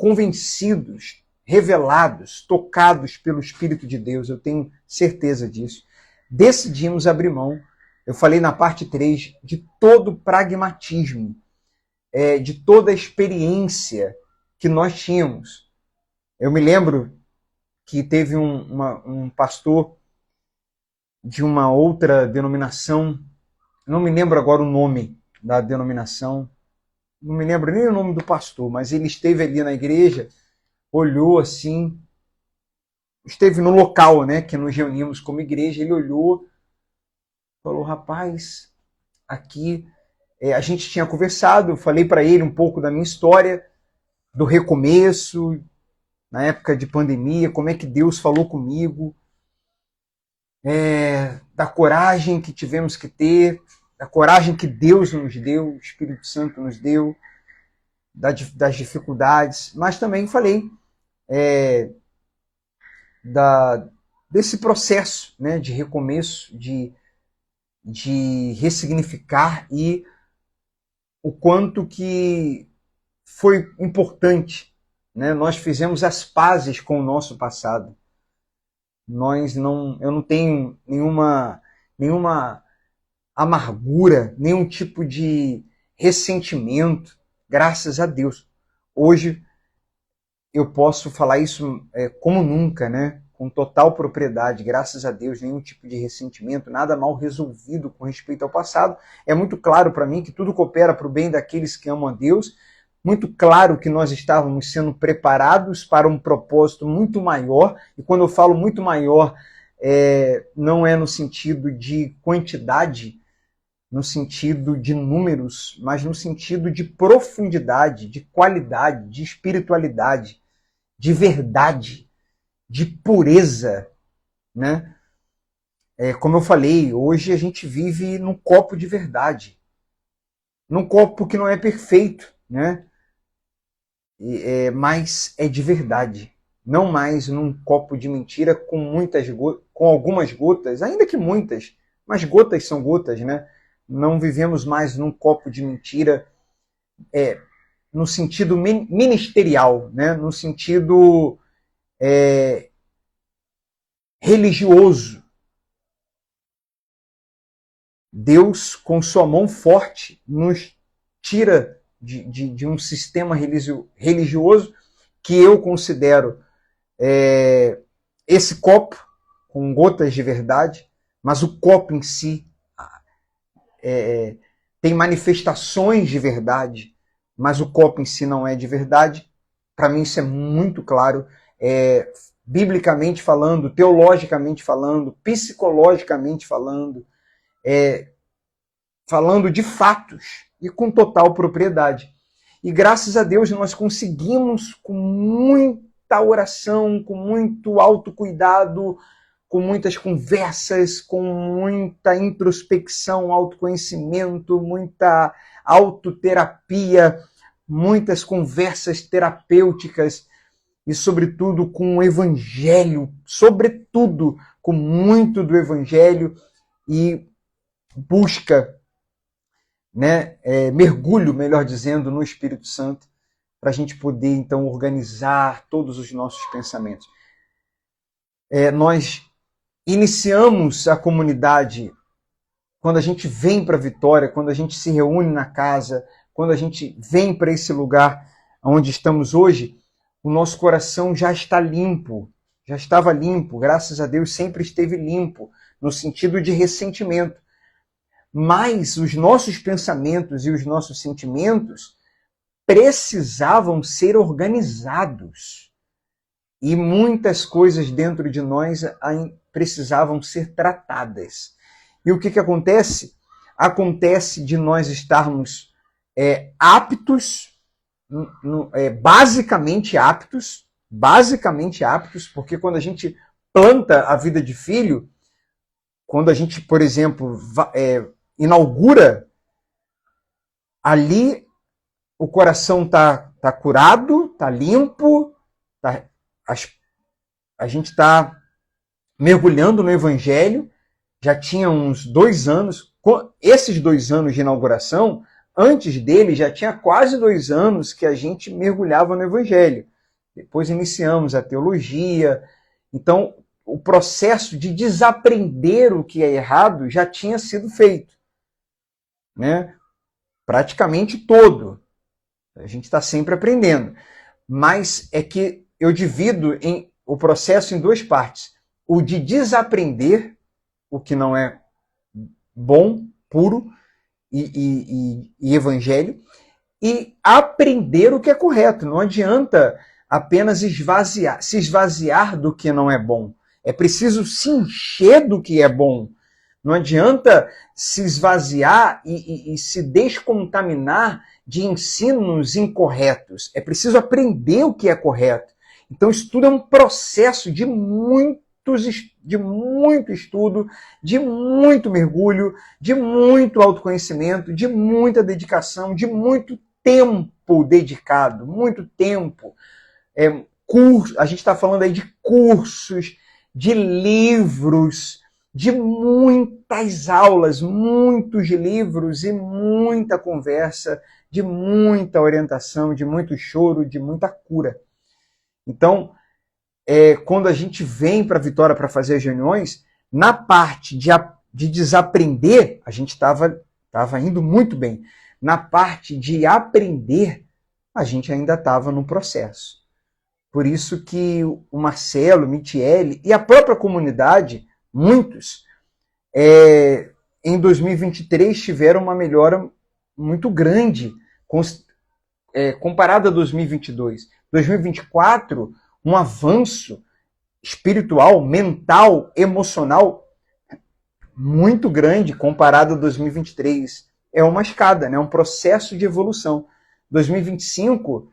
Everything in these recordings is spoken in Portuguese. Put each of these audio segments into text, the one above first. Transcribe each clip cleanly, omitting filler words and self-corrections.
convencidos, revelados, tocados pelo Espírito de Deus, eu tenho certeza disso, decidimos abrir mão, eu falei na parte 3, de todo pragmatismo, de toda a experiência que nós tínhamos. Eu me lembro que teve um pastor de uma outra denominação, não me lembro agora o nome da denominação, não me lembro nem o nome do pastor, mas ele esteve ali na igreja, olhou assim, esteve no local, né, que nos reunimos como igreja, ele olhou, falou, rapaz, aqui, a gente tinha conversado, eu falei para ele um pouco da minha história, do recomeço, na época de pandemia, como é que Deus falou comigo, da coragem que tivemos que ter, da coragem que Deus nos deu, o Espírito Santo nos deu, das dificuldades, mas também falei desse processo, né, de recomeço, de ressignificar e o quanto que foi importante, né? Nós fizemos as pazes com o nosso passado. Eu não tenho nenhuma amargura, nenhum tipo de ressentimento, graças a Deus. Hoje eu posso falar isso como nunca, né? Com total propriedade, graças a Deus, nenhum tipo de ressentimento, nada mal resolvido com respeito ao passado. É muito claro para mim que tudo coopera para o bem daqueles que amam a Deus, muito claro que nós estávamos sendo preparados para um propósito muito maior, e quando eu falo muito maior, não é no sentido de quantidade, no sentido de números, mas no sentido de profundidade, de qualidade, de espiritualidade, de verdade, de pureza, né? Como eu falei, hoje a gente vive num copo de verdade, num copo que não é perfeito, né? Mas é de verdade, não mais num copo de mentira com algumas gotas, ainda que muitas, mas gotas são gotas, né? Não vivemos mais num copo de mentira no sentido ministerial, né? No sentido religioso. Deus, com sua mão forte, nos tira de um sistema religioso que eu considero esse copo com gotas de verdade, mas o copo em si tem manifestações de verdade, mas o copo em si não é de verdade. Para mim isso é muito claro, biblicamente falando, teologicamente falando, psicologicamente falando, falando de fatos e com total propriedade. E graças a Deus nós conseguimos, com muita oração, com muito autocuidado, com muitas conversas, com muita introspecção, autoconhecimento, muita autoterapia, muitas conversas terapêuticas e, sobretudo, com o Evangelho, sobretudo com muito do Evangelho e busca, né, mergulho, melhor dizendo, no Espírito Santo, para a gente poder, então, organizar todos os nossos pensamentos. Nós iniciamos a comunidade quando a gente vem para Vitória, quando a gente se reúne na casa, quando a gente vem para esse lugar onde estamos hoje, o nosso coração já está limpo, já estava limpo, graças a Deus sempre esteve limpo, no sentido de ressentimento. Mas os nossos pensamentos e os nossos sentimentos precisavam ser organizados. E muitas coisas dentro de nós precisavam ser tratadas. E o que acontece? Acontece de nós estarmos aptos, basicamente aptos, porque quando a gente planta a vida de filho, quando a gente, por exemplo, inaugura, ali o coração tá curado, tá limpo, a gente está mergulhando no Evangelho, já tinha uns 2 anos, esses 2 anos de inauguração, antes dele já tinha quase 2 anos que a gente mergulhava no Evangelho. Depois iniciamos a teologia. Então, o processo de desaprender o que é errado já tinha sido feito, né? Praticamente todo. A gente está sempre aprendendo. Mas é que eu divido o processo em duas partes. O de desaprender o que não é bom, puro e evangelho, e aprender o que é correto. Não adianta apenas se esvaziar do que não é bom. É preciso se encher do que é bom. Não adianta se esvaziar e se descontaminar de ensinos incorretos. É preciso aprender o que é correto. Então, isso tudo é um processo de muito estudo, de muito mergulho, de muito autoconhecimento, de muita dedicação, de muito tempo dedicado, muito tempo. A gente está falando aí de cursos, de livros, de muitas aulas, muitos livros e muita conversa, de muita orientação, de muito choro, de muita cura. Então, quando a gente vem para a Vitória para fazer as reuniões, na parte de desaprender, a gente estava indo muito bem. Na parte de aprender, a gente ainda estava no processo. Por isso que o Marcelo, o Michele e a própria comunidade, muitos, em 2023 tiveram uma melhora muito grande comparada a 2022. 2024, um avanço espiritual, mental, emocional muito grande comparado a 2023. É uma escada, né? Um processo de evolução. 2025,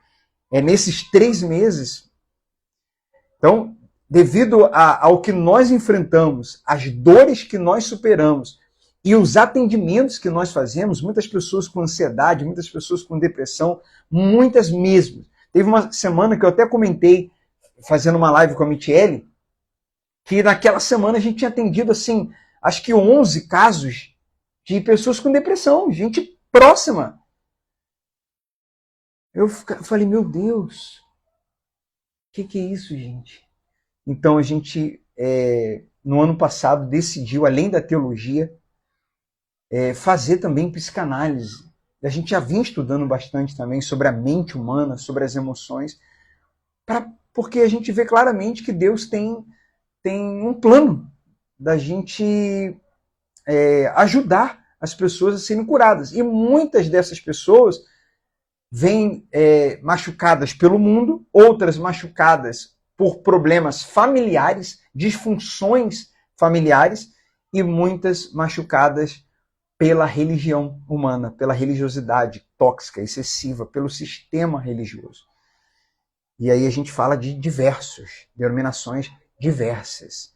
nesses 3 meses. Então, devido ao que nós enfrentamos, as dores que nós superamos e os atendimentos que nós fazemos, muitas pessoas com ansiedade, muitas pessoas com depressão, muitas mesmo. Teve uma semana que eu até comentei, fazendo uma live com a Michele, que naquela semana a gente tinha atendido, assim, acho que 11 casos de pessoas com depressão, gente próxima. Eu falei, meu Deus, o que é isso, gente? Então a gente, no ano passado, decidiu, além da teologia, fazer também psicanálise. A gente já vinha estudando bastante também sobre a mente humana, sobre as emoções, porque a gente vê claramente que Deus tem um plano da gente ajudar as pessoas a serem curadas. E muitas dessas pessoas vêm machucadas pelo mundo, outras machucadas por problemas familiares, disfunções familiares, e muitas machucadas pela religião humana, pela religiosidade tóxica, excessiva, pelo sistema religioso. E aí a gente fala de denominações diversas.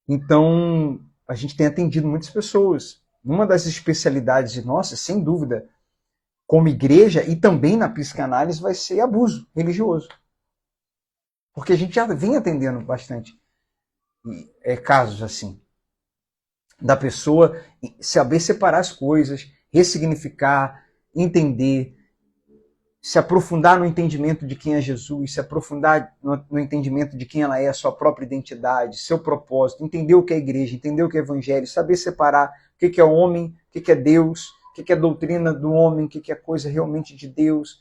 Então, a gente tem atendido muitas pessoas. Uma das especialidades nossas, sem dúvida, como igreja e também na psicanálise, vai ser abuso religioso. Porque a gente já vem atendendo bastante casos assim. Da pessoa saber separar as coisas, ressignificar, entender, se aprofundar no entendimento de quem é Jesus, se aprofundar no entendimento de quem ela é, a sua própria identidade, seu propósito, entender o que é igreja, entender o que é evangelho, saber separar o que é homem, o que é Deus, o que é doutrina do homem, o que é coisa realmente de Deus,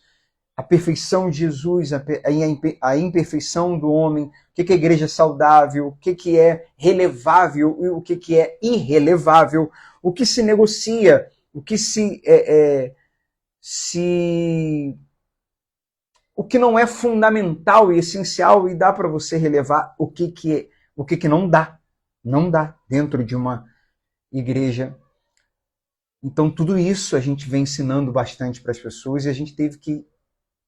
a perfeição de Jesus, a imperfeição do homem, o que é igreja saudável, o que é relevável e o que é irrelevável, o que se negocia, o que o que não é fundamental e essencial, e dá para você relevar o que não dá. Não dá dentro de uma igreja. Então, tudo isso a gente vem ensinando bastante para as pessoas e a gente teve que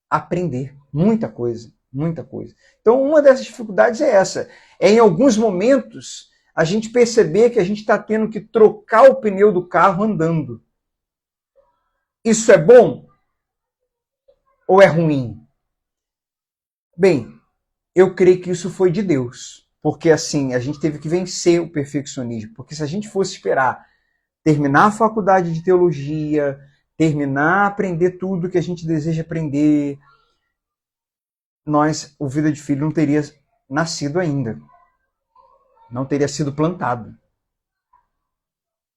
aprender muita coisa, muita coisa. Então, uma dessas dificuldades é essa. Em alguns momentos, a gente perceber que a gente está tendo que trocar o pneu do carro andando. Isso é bom ou é ruim? Bem, eu creio que isso foi de Deus. Porque assim, a gente teve que vencer o perfeccionismo. Porque se a gente fosse esperar terminar a faculdade de teologia, terminar, aprender tudo que a gente deseja aprender, o Vida de Filho não teria nascido ainda. Não teria sido plantado.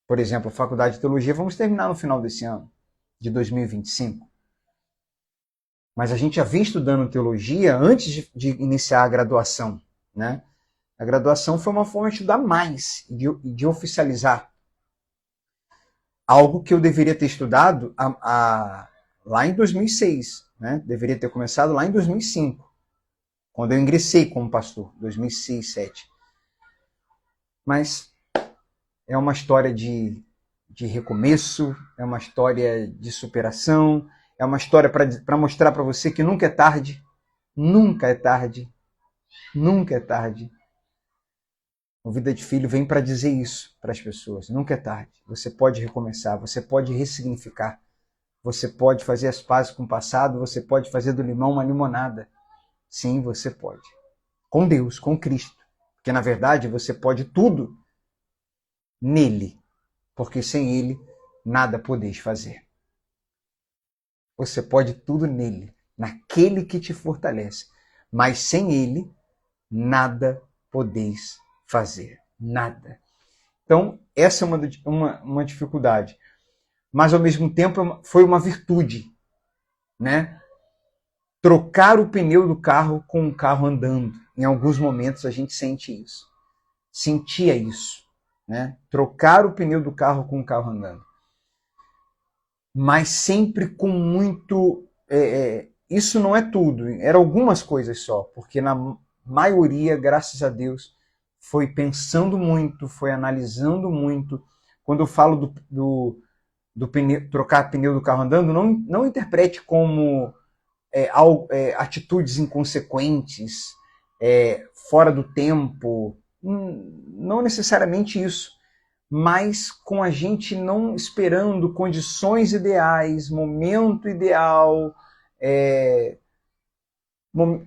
Por exemplo, a Faculdade de Teologia vamos terminar no final desse ano, de 2025. Mas a gente já vinha estudando teologia antes de iniciar a graduação, né? A graduação foi uma forma de estudar mais, de oficializar algo que eu deveria ter estudado lá em 2006, né? Deveria ter começado lá em 2005, quando eu ingressei como pastor, 2006, 2007. Mas é uma história de recomeço, é uma história de superação, é uma história para mostrar para você que nunca é tarde, nunca é tarde, nunca é tarde. O Vida de Filho vem para dizer isso para as pessoas. Nunca é tarde. Você pode recomeçar, você pode ressignificar, você pode fazer as pazes com o passado, você pode fazer do limão uma limonada. Sim, você pode. Com Deus, com Cristo. Porque, na verdade, você pode tudo nele. Porque sem ele, nada podeis fazer. Você pode tudo nele, naquele que te fortalece. Mas sem ele, nada podeis fazer. Nada. Então, essa é uma dificuldade. Mas, ao mesmo tempo, foi uma virtude, né? Trocar o pneu do carro com o carro andando. Em alguns momentos a gente sente isso. Sentia isso, né? Trocar o pneu do carro com o carro andando. Mas sempre com muito... isso não é tudo. Eram algumas coisas só. Porque na maioria, graças a Deus, foi pensando muito, foi analisando muito. Quando eu falo do pneu, trocar pneu do carro andando, não interprete como atitudes inconsequentes, fora do tempo. Não necessariamente isso. Mas com a gente não esperando condições ideais, momento ideal,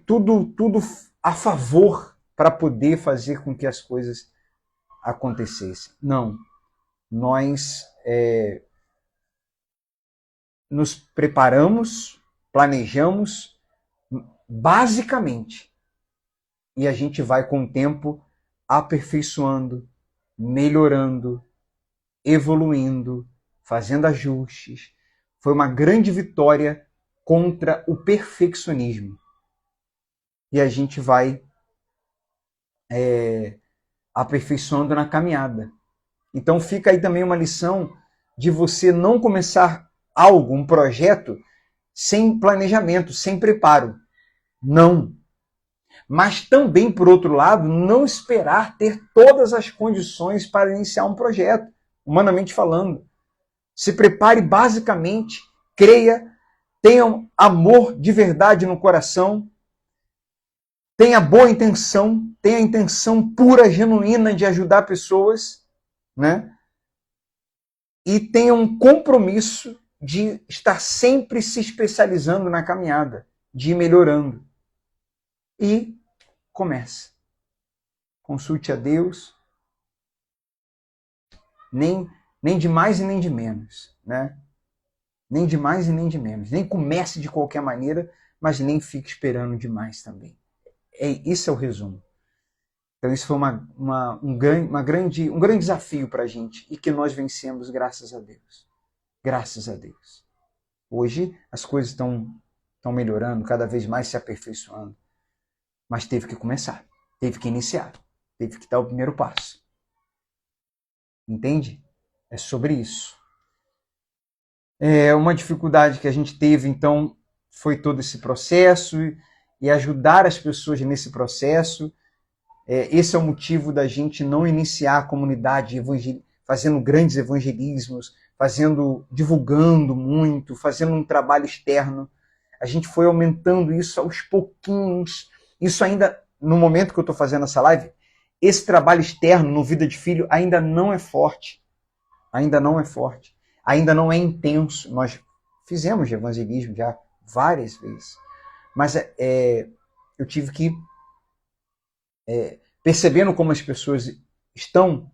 tudo a favor para poder fazer com que as coisas acontecessem. Não. Nós nos preparamos, planejamos basicamente. E a gente vai com o tempo aperfeiçoando, melhorando, evoluindo, fazendo ajustes. Foi uma grande vitória contra o perfeccionismo. E a gente vai aperfeiçoando na caminhada. Então fica aí também uma lição de você não começar algo, um projeto, sem planejamento, sem preparo. Não. Mas também, por outro lado, não esperar ter todas as condições para iniciar um projeto, humanamente falando. Se prepare basicamente, creia, tenha amor de verdade no coração, tenha boa intenção, tenha a intenção pura, genuína de ajudar pessoas, né? E tenha um compromisso de estar sempre se especializando na caminhada, de ir melhorando. E comece. Consulte a Deus, nem de mais e nem de menos, né? Nem de mais e nem de menos. Nem comece de qualquer maneira, mas nem fique esperando demais também. Isso é o resumo. Então isso foi um grande desafio para a gente e que nós vencemos, graças a Deus. Graças a Deus. Hoje as coisas estão melhorando, cada vez mais se aperfeiçoando. Mas teve que começar, teve que iniciar, teve que dar o primeiro passo. Entende? É sobre isso. Uma dificuldade que a gente teve, então, foi todo esse processo e ajudar as pessoas nesse processo. Esse é o motivo da gente não iniciar a comunidade fazendo grandes evangelismos, divulgando muito, fazendo um trabalho externo. A gente foi aumentando isso aos pouquinhos. Isso ainda, no momento que eu estou fazendo essa live, esse trabalho externo no Vida de Filho ainda não é forte. Ainda não é forte. Ainda não é intenso. Nós fizemos evangelismo já várias vezes. Mas eu tive que, percebendo como as pessoas estão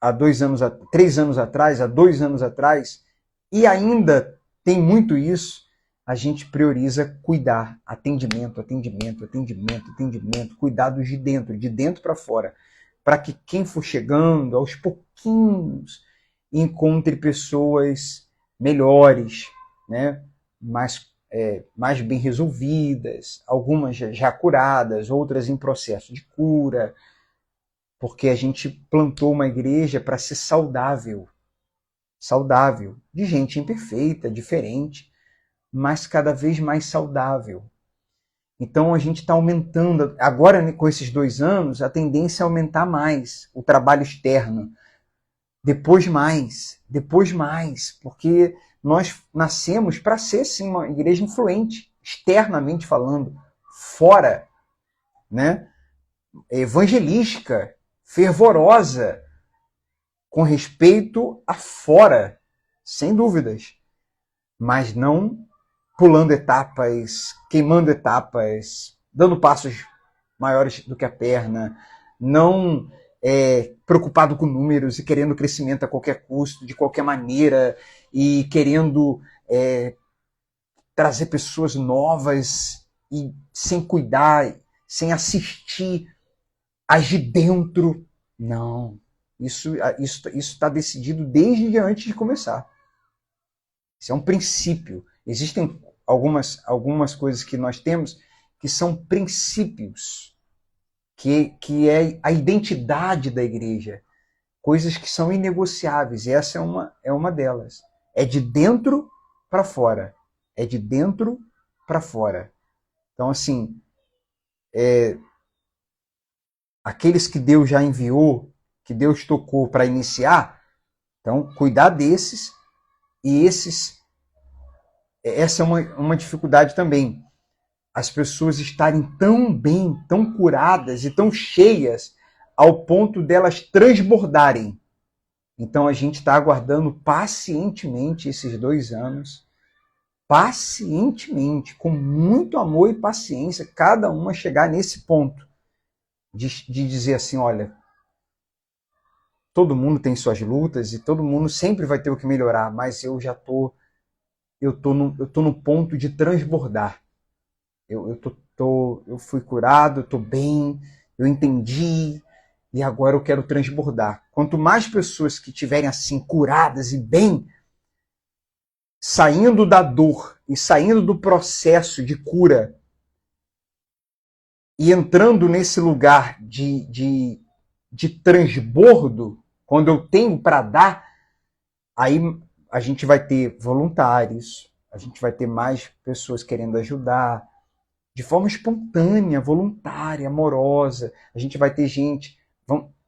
há 2 anos, 3 anos atrás, há 2 anos atrás, e ainda tem muito isso, a gente prioriza cuidar, atendimento, atendimento, atendimento, atendimento, cuidados de dentro para fora, para que quem for chegando, aos pouquinhos, encontre pessoas melhores, né? mais bem resolvidas, algumas já curadas, outras em processo de cura, porque a gente plantou uma igreja para ser saudável, de gente imperfeita, diferente, mas cada vez mais saudável. Então a gente está aumentando, agora com esses 2 anos, a tendência é aumentar mais o trabalho externo, depois mais, porque nós nascemos para ser sim uma igreja influente, externamente falando, fora, né? Evangelística, fervorosa, com respeito a fora, sem dúvidas, mas não pulando etapas, queimando etapas, dando passos maiores do que a perna, não preocupado com números e querendo crescimento a qualquer custo, de qualquer maneira, e querendo trazer pessoas novas e sem cuidar, sem assistir, agir dentro. Não. Isso está decidido desde antes de começar. Isso é um princípio. Existem algumas coisas que nós temos que são princípios, que é a identidade da igreja. Coisas que são inegociáveis. E essa é uma delas. É de dentro para fora. É de dentro para fora. Então, assim, aqueles que Deus já enviou, que Deus tocou para iniciar, então, cuidar desses, e essa é uma dificuldade também. As pessoas estarem tão bem, tão curadas e tão cheias ao ponto delas transbordarem. Então a gente está aguardando pacientemente esses 2 anos, pacientemente, com muito amor e paciência, cada uma chegar nesse ponto de dizer assim, olha, todo mundo tem suas lutas e todo mundo sempre vai ter o que melhorar, mas eu já tô no ponto de transbordar. Eu fui curado, eu estou bem, eu entendi e agora eu quero transbordar. Quanto mais pessoas que estiverem assim curadas e bem, saindo da dor e saindo do processo de cura e entrando nesse lugar de transbordo, quando eu tenho para dar, aí a gente vai ter voluntários, a gente vai ter mais pessoas querendo ajudar, de forma espontânea, voluntária, amorosa. A gente vai ter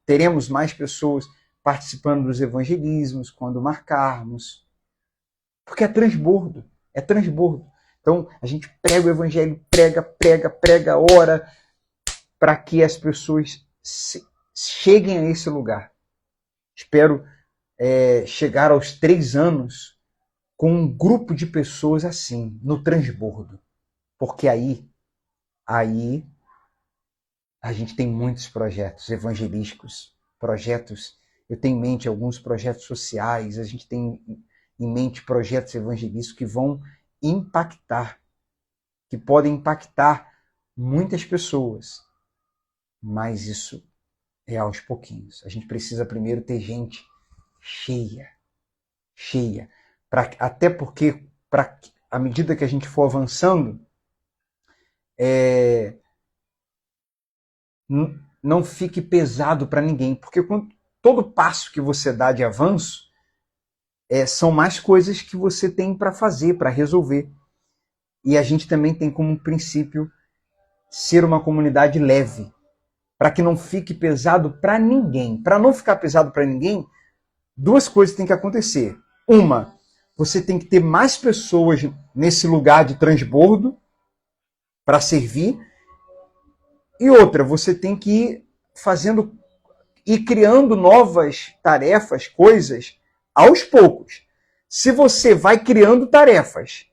teremos mais pessoas participando dos evangelismos quando marcarmos. Porque é transbordo, é transbordo. Então, a gente prega o evangelho, prega, ora, para que as pessoas cheguem a esse lugar. Espero chegar aos 3 anos com um grupo de pessoas assim, no transbordo. Porque aí a gente tem muitos projetos evangelísticos, eu tenho em mente alguns projetos sociais, a gente tem em mente projetos evangelísticos que vão impactar, que podem impactar muitas pessoas, mas isso é aos pouquinhos. A gente precisa primeiro ter gente cheia, até porque à medida que a gente for avançando, não fique pesado para ninguém, porque todo passo que você dá de avanço são mais coisas que você tem para fazer, para resolver. E a gente também tem como princípio ser uma comunidade leve, para que não fique pesado para ninguém. Para não ficar pesado para ninguém, 2 coisas têm que acontecer. Uma, você tem que ter mais pessoas nesse lugar de transbordo para servir. E outra, você tem que ir criando novas tarefas, coisas, aos poucos. Se você vai criando tarefas,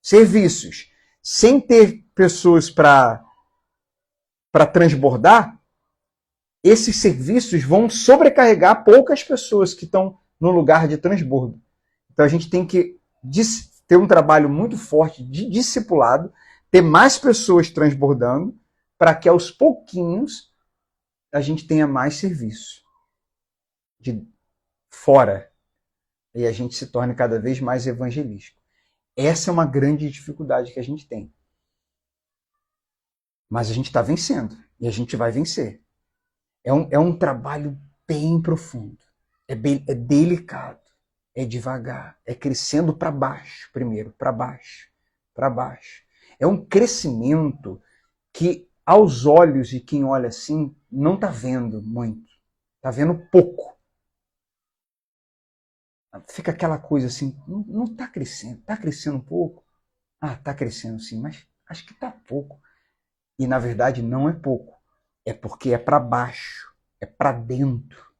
serviços, sem ter pessoas para transbordar, esses serviços vão sobrecarregar poucas pessoas que estão no lugar de transbordo. Então a gente tem que ter um trabalho muito forte de discipulado, ter mais pessoas transbordando, para que aos pouquinhos a gente tenha mais serviço de fora e a gente se torne cada vez mais evangelístico. Essa é uma grande dificuldade que a gente tem. Mas a gente está vencendo e a gente vai vencer. É um trabalho bem profundo, é delicado, é devagar, é crescendo para baixo primeiro, para baixo, para baixo. É um crescimento que aos olhos de quem olha assim não está vendo muito, está vendo pouco. Fica aquela coisa assim, não está crescendo um pouco? Ah, está crescendo sim, mas acho que está pouco. E na verdade não é pouco, é porque é para baixo, é para dentro.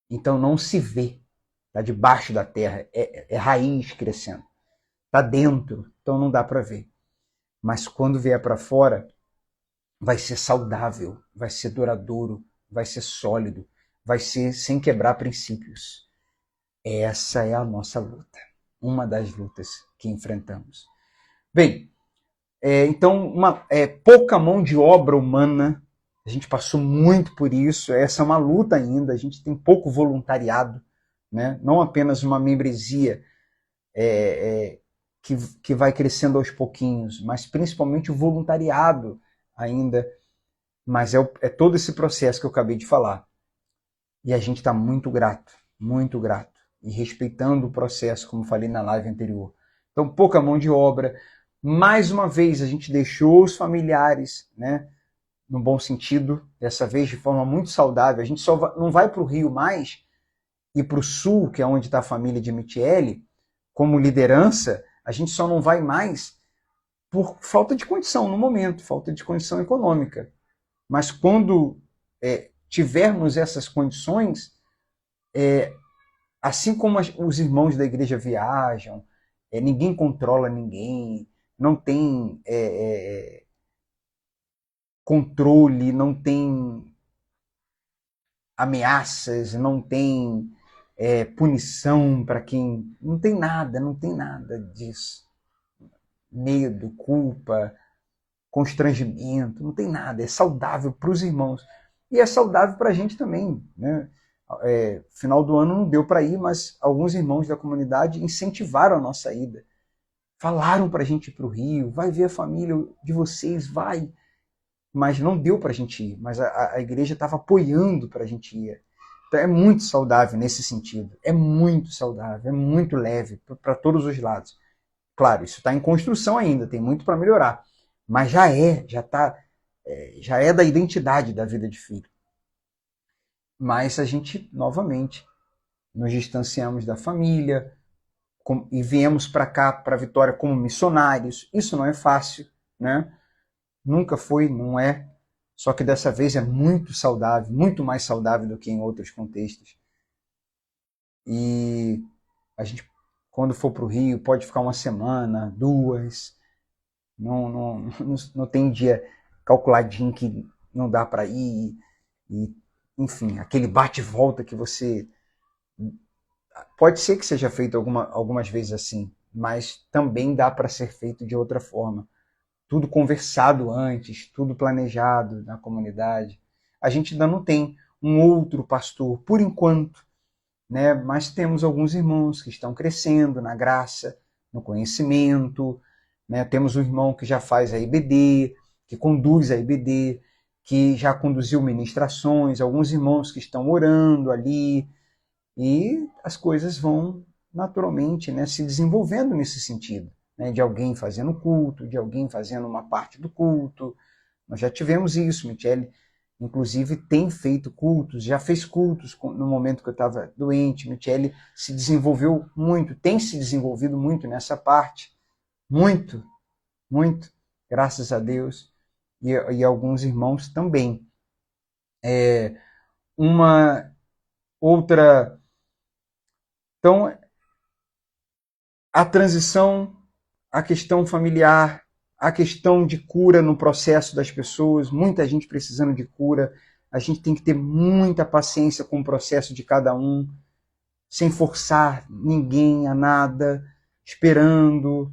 Então não se vê, está debaixo da terra, é raiz crescendo. Está dentro, então não dá para ver. Mas quando vier para fora, vai ser saudável, vai ser duradouro, vai ser sólido, vai ser sem quebrar princípios. Essa é a nossa luta, uma das lutas que enfrentamos. Bem, então, pouca mão de obra humana, a gente passou muito por isso, essa é uma luta ainda, a gente tem pouco voluntariado, né? Não apenas uma membresia que vai crescendo aos pouquinhos, mas principalmente o voluntariado ainda, mas é todo esse processo que eu acabei de falar. E a gente está muito grato, e respeitando o processo, como falei na live anterior. Então, pouca mão de obra. Mais uma vez, a gente deixou os familiares, né, no bom sentido, dessa vez de forma muito saudável. A gente só não vai para o Rio mais e para o Sul, que é onde está a família de Michele, como liderança, a gente só não vai mais por falta de condição no momento, falta de condição econômica. Mas quando tivermos essas condições, assim como os irmãos da igreja viajam, ninguém controla ninguém, não tem controle, não tem ameaças, não tem punição para quem... Não tem nada disso. Medo, culpa, constrangimento, não tem nada. É saudável para os irmãos. E é saudável para a gente também, né? Final do ano não deu para ir, mas alguns irmãos da comunidade incentivaram a nossa ida. Falaram para a gente ir para o Rio, vai ver a família de vocês, vai. Mas não deu para a gente ir, mas a igreja estava apoiando para a gente ir. Então é muito saudável nesse sentido, é muito saudável, é muito leve para todos os lados. Claro, isso está em construção ainda, tem muito para melhorar, mas já é da identidade da vida de filho. Mas a gente, novamente, nos distanciamos da família e viemos para cá, para Vitória, como missionários. Isso não é fácil, né? Nunca foi, não é. Só que dessa vez é muito saudável, muito mais saudável do que em outros contextos. E a gente, quando for para o Rio, pode ficar uma semana, 2. Não tem dia calculadinho que não dá para ir. E, enfim, aquele bate-volta que você... Pode ser que seja feito algumas vezes assim, mas também dá para ser feito de outra forma. Tudo conversado antes, tudo planejado na comunidade. A gente ainda não tem um outro pastor, por enquanto, né? Mas temos alguns irmãos que estão crescendo na graça, no conhecimento, né? Temos um irmão que já faz a IBD, que conduz a IBD, que já conduziu ministrações, alguns irmãos que estão orando ali, e as coisas vão naturalmente, né, se desenvolvendo nesse sentido, né, de alguém fazendo culto, de alguém fazendo uma parte do culto. Nós já tivemos isso, Michele, inclusive, tem feito cultos, já fez cultos no momento que eu estava doente. Michele se desenvolveu muito, tem se desenvolvido muito nessa parte, muito, graças a Deus, e alguns irmãos também. Uma outra... Então, a transição, a questão familiar, a questão de cura no processo das pessoas, muita gente precisando de cura, a gente tem que ter muita paciência com o processo de cada um, sem forçar ninguém a nada, esperando,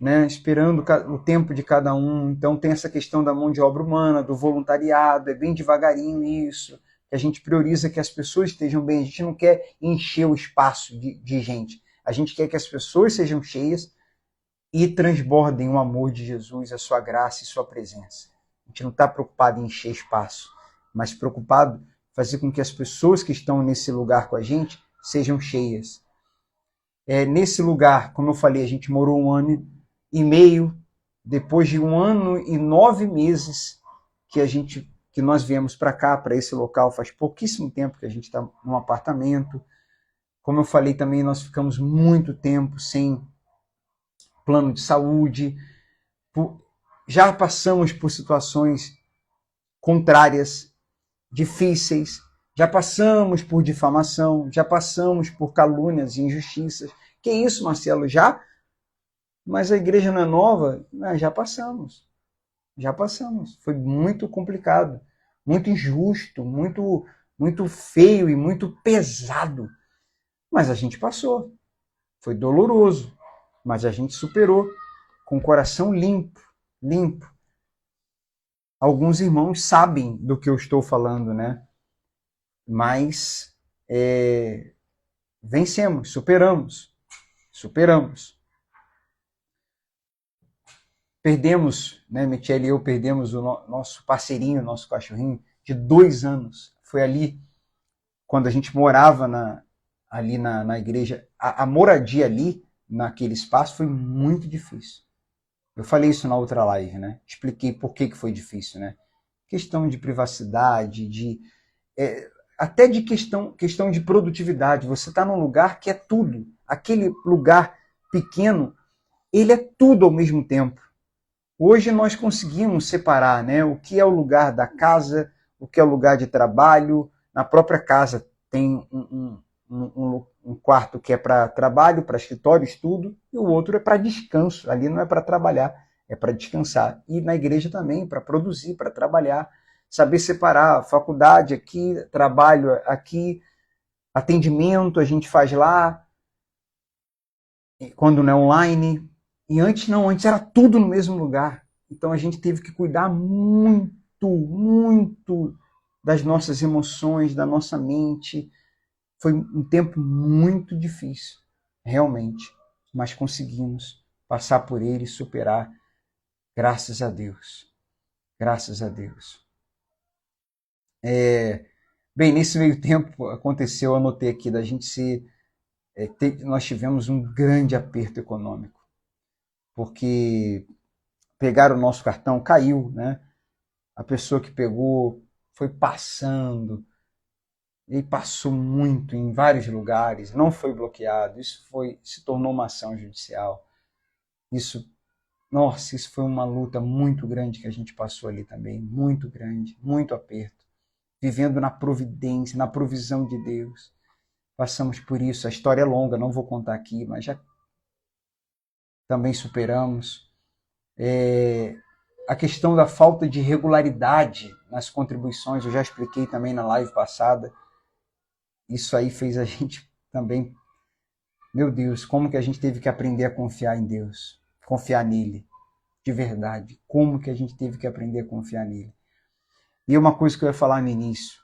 né? Esperando o tempo de cada um. Então tem essa questão da mão de obra humana, do voluntariado, é bem devagarinho isso, que a gente prioriza que as pessoas estejam bem, a gente não quer encher o espaço de gente, a gente quer que as pessoas sejam cheias e transbordem o amor de Jesus, a sua graça e sua presença. A gente não está preocupado em encher espaço, mas preocupado em fazer com que as pessoas que estão nesse lugar com a gente sejam cheias. Nesse lugar, como eu falei, a gente morou 1 ano e meio, depois de 1 ano e 9 meses que nós viemos para cá, para esse local, faz pouquíssimo tempo que a gente está num apartamento. Como eu falei também, nós ficamos muito tempo sem plano de saúde, já passamos por situações contrárias, difíceis, já passamos por difamação, já passamos por calúnias e injustiças. Que isso, Marcelo? Já? Mas a igreja não é nova? Já passamos. Já passamos. Foi muito complicado, muito injusto, muito feio e muito pesado. Mas a gente passou. Foi doloroso, mas a gente superou com o coração limpo, limpo. Alguns irmãos sabem do que eu estou falando, né? Mas vencemos, superamos. Perdemos, né, Michele e eu perdemos o nosso parceirinho, nosso cachorrinho, de 2 anos. Foi ali, quando a gente morava ali na igreja, a moradia ali, naquele espaço, foi muito difícil. Eu falei isso na outra live, né? Expliquei por que foi difícil, né? Questão de privacidade, até de questão de produtividade. Você está num lugar que é tudo. Aquele lugar pequeno, ele é tudo ao mesmo tempo. Hoje nós conseguimos separar, né, o que é o lugar da casa, o que é o lugar de trabalho. Na própria casa tem um quarto que é para trabalho, para escritório, estudo, e o outro é para descanso. Ali não é para trabalhar, é para descansar. E na igreja também, para produzir, para trabalhar. Saber separar faculdade aqui, trabalho aqui, atendimento a gente faz lá, quando não é online. E antes não, antes era tudo no mesmo lugar. Então a gente teve que cuidar muito das nossas emoções, da nossa mente. Foi um tempo muito difícil, realmente. Mas conseguimos passar por ele e superar, graças a Deus. Graças a Deus. Bem, nesse meio tempo aconteceu, eu anotei aqui, da gente nós tivemos um grande aperto econômico, porque pegaram o nosso cartão, caiu, né? A pessoa que pegou foi passando, e passou muito em vários lugares, não foi bloqueado, se tornou uma ação judicial. Nossa, isso foi uma luta muito grande que a gente passou ali também, muito grande, muito aperto, vivendo na providência, na provisão de Deus. Passamos por isso, a história é longa, não vou contar aqui, mas já também superamos. A questão da falta de regularidade nas contribuições, eu já expliquei também na live passada. Isso aí fez a gente também, meu Deus, como que a gente teve que aprender a confiar em Deus, confiar nele, de verdade. Como que a gente teve que aprender a confiar nele. E uma coisa que eu ia falar no início,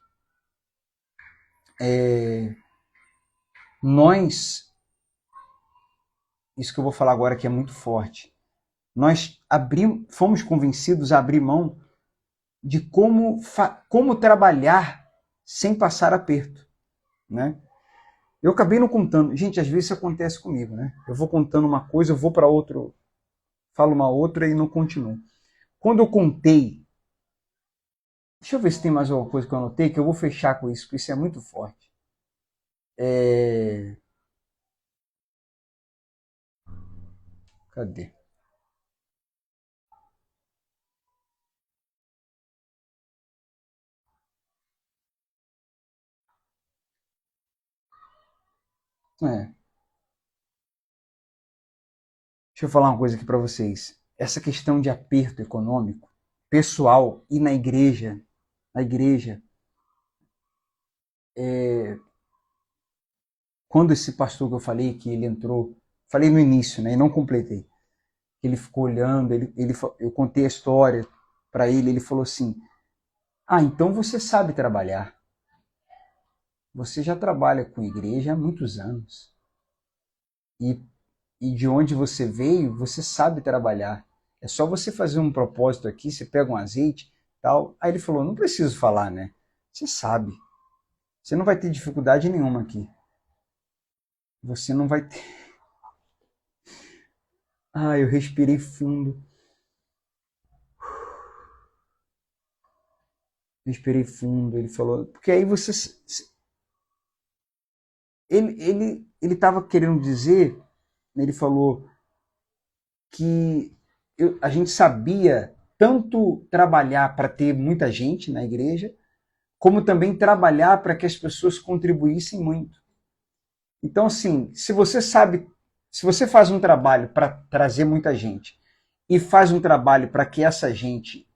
isso que eu vou falar agora que é muito forte, nós fomos convencidos a abrir mão de como trabalhar sem passar aperto, né? Eu acabei não contando. Gente, às vezes isso acontece comigo, né? Eu vou contando uma coisa, eu vou para outro, falo uma outra e não continuo. Quando eu contei, deixa eu ver se tem mais alguma coisa que eu anotei, que eu vou fechar com isso, porque isso é muito forte. Cadê? Deixa eu falar uma coisa aqui para vocês. Essa questão de aperto econômico, pessoal e na igreja, quando esse pastor que eu falei que ele entrou falei no início, né, e não completei. Ele ficou olhando, eu contei a história para ele falou assim, então você sabe trabalhar. Você já trabalha com igreja há muitos anos. E de onde você veio, você sabe trabalhar. É só você fazer um propósito aqui, você pega um azeite, tal. Aí ele falou, não preciso falar, né? Você sabe. Você não vai ter dificuldade nenhuma aqui. Você não vai ter... eu respirei fundo. Respirei fundo. Ele falou, porque aí você... Ele estava querendo dizer, ele falou que a gente sabia tanto trabalhar para ter muita gente na igreja, como também trabalhar para que as pessoas contribuíssem muito. Então, assim, se você faz um trabalho para trazer muita gente e faz um trabalho para que essa gente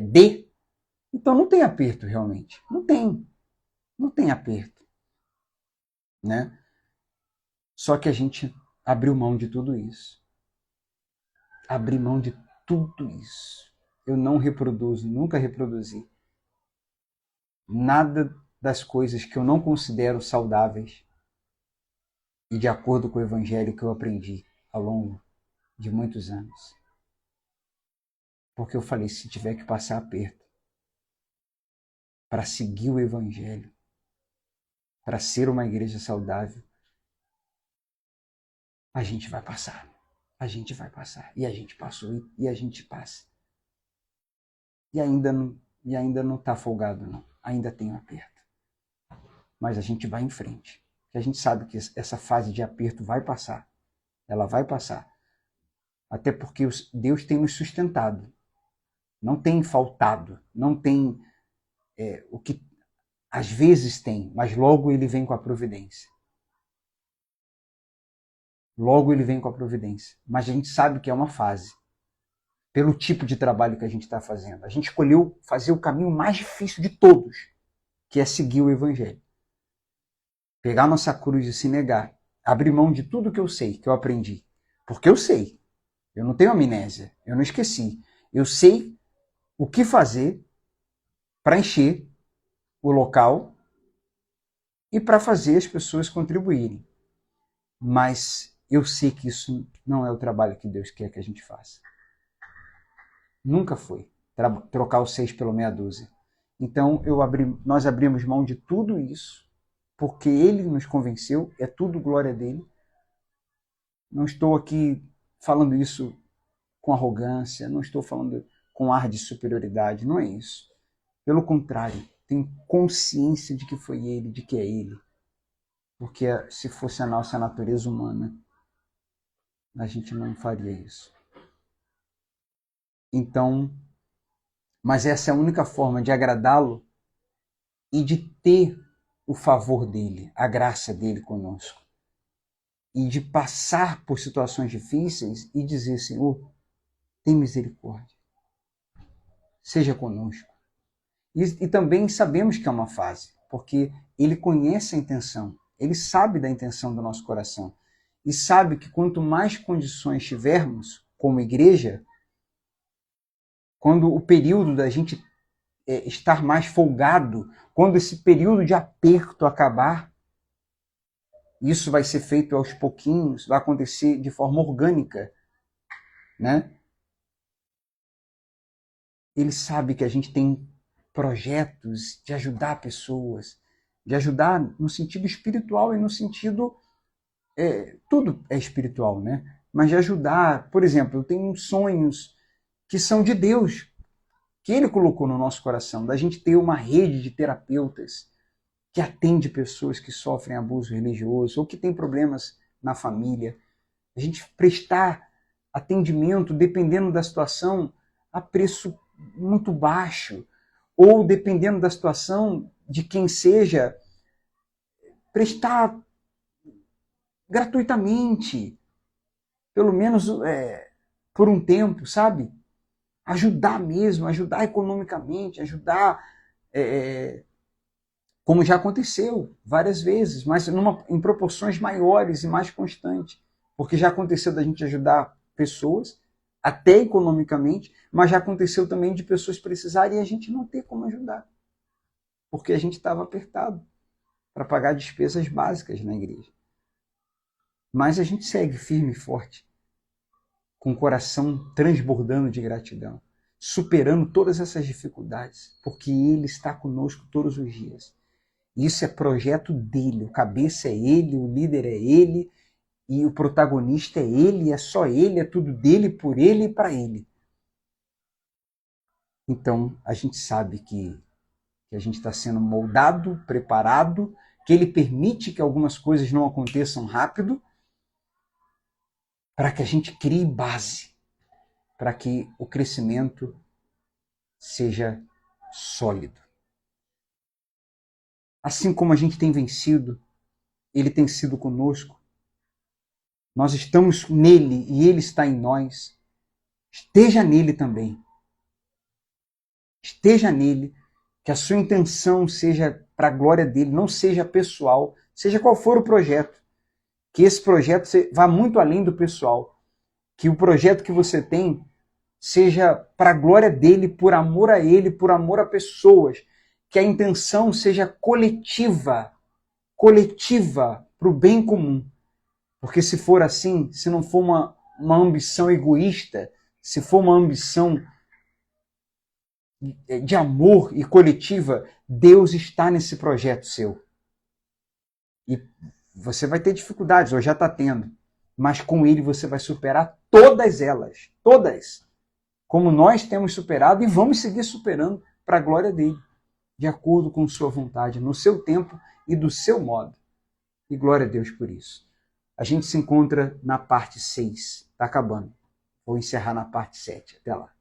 dê, então não tem aperto realmente. Não tem aperto. Né? Só que a gente abriu mão de tudo isso. Abri mão de tudo isso. Eu não reproduzo, nunca reproduzi nada das coisas que eu não considero saudáveis e de acordo com o evangelho que eu aprendi ao longo de muitos anos. Porque eu falei, se tiver que passar aperto para seguir o evangelho, para ser uma igreja saudável, a gente vai passar. A gente vai passar. E a gente passou e a gente passa. E ainda não está folgado, não. Ainda tem um aperto. Mas a gente vai em frente. A gente sabe que essa fase de aperto vai passar. Ela vai passar. Até porque Deus tem nos sustentado. Não tem faltado. Não tem o que às vezes tem, mas logo ele vem com a providência. Logo ele vem com a providência. Mas a gente sabe que é uma fase. Pelo tipo de trabalho que a gente está fazendo. A gente escolheu fazer o caminho mais difícil de todos, que é seguir o evangelho. Pegar nossa cruz e se negar. Abrir mão de tudo que eu sei, que eu aprendi. Porque eu sei. Eu não tenho amnésia. Eu não esqueci. Eu sei o que fazer para encher o local e para fazer as pessoas contribuírem. Mas eu sei que isso não é o trabalho que Deus quer que a gente faça. Nunca foi trocar o 6 pelo meia dúzia. Então nós abrimos mão de tudo isso, porque Ele nos convenceu, é tudo glória dele. Não estou aqui falando isso com arrogância, não estou falando com ar de superioridade, não é isso. Pelo contrário, tenho consciência de que foi Ele, de que é Ele. Porque se fosse a nossa natureza humana, a gente não faria isso. Então, mas essa é a única forma de agradá-lo e de ter o favor dele, a graça dele conosco. E de passar por situações difíceis e dizer, Senhor, tem misericórdia. Seja conosco. E também sabemos que é uma fase, porque ele conhece a intenção, ele sabe da intenção do nosso coração. E sabe que quanto mais condições tivermos como igreja, quando o período da gente estar mais folgado, quando esse período de aperto acabar, isso vai ser feito aos pouquinhos, vai acontecer de forma orgânica, né? Ele sabe que a gente tem projetos de ajudar pessoas, de ajudar no sentido espiritual e no sentido... tudo é espiritual, né? Mas de ajudar, por exemplo, eu tenho sonhos que são de Deus, que Ele colocou no nosso coração, da gente ter uma rede de terapeutas que atende pessoas que sofrem abuso religioso ou que têm problemas na família. A gente prestar atendimento, dependendo da situação, a preço muito baixo, ou dependendo da situação de quem seja, prestar gratuitamente, pelo menos por um tempo, sabe? Ajudar mesmo, ajudar economicamente, ajudar como já aconteceu várias vezes, mas em proporções maiores e mais constantes. Porque já aconteceu da gente ajudar pessoas, até economicamente, mas já aconteceu também de pessoas precisarem e a gente não ter como ajudar. Porque a gente estava apertado para pagar despesas básicas na igreja. Mas a gente segue firme e forte, com o coração transbordando de gratidão, superando todas essas dificuldades, porque Ele está conosco todos os dias. Isso é projeto dele, o cabeça é ele, o líder é ele, e o protagonista é ele, é só ele, é tudo dele, por ele e para ele. Então, a gente sabe que a gente está sendo moldado, preparado, que ele permite que algumas coisas não aconteçam rápido, para que a gente crie base, para que o crescimento seja sólido. Assim como a gente tem vencido, ele tem sido conosco, nós estamos nele e ele está em nós. Esteja nele também. Esteja nele, que a sua intenção seja para a glória dele, não seja pessoal, seja qual for o projeto. Que esse projeto vá muito além do pessoal. Que o projeto que você tem seja para a glória dele, por amor a ele, por amor a pessoas. Que a intenção seja coletiva para o bem comum. Porque se for assim, se não for uma ambição egoísta, se for uma ambição de amor e coletiva, Deus está nesse projeto seu. E você vai ter dificuldades, ou já está tendo, mas com Ele você vai superar todas elas, todas, como nós temos superado e vamos seguir superando para a glória dele, de acordo com sua vontade, no seu tempo e do seu modo. E glória a Deus por isso. A gente se encontra na parte 6. Está acabando. Vou encerrar na parte 7. Até lá.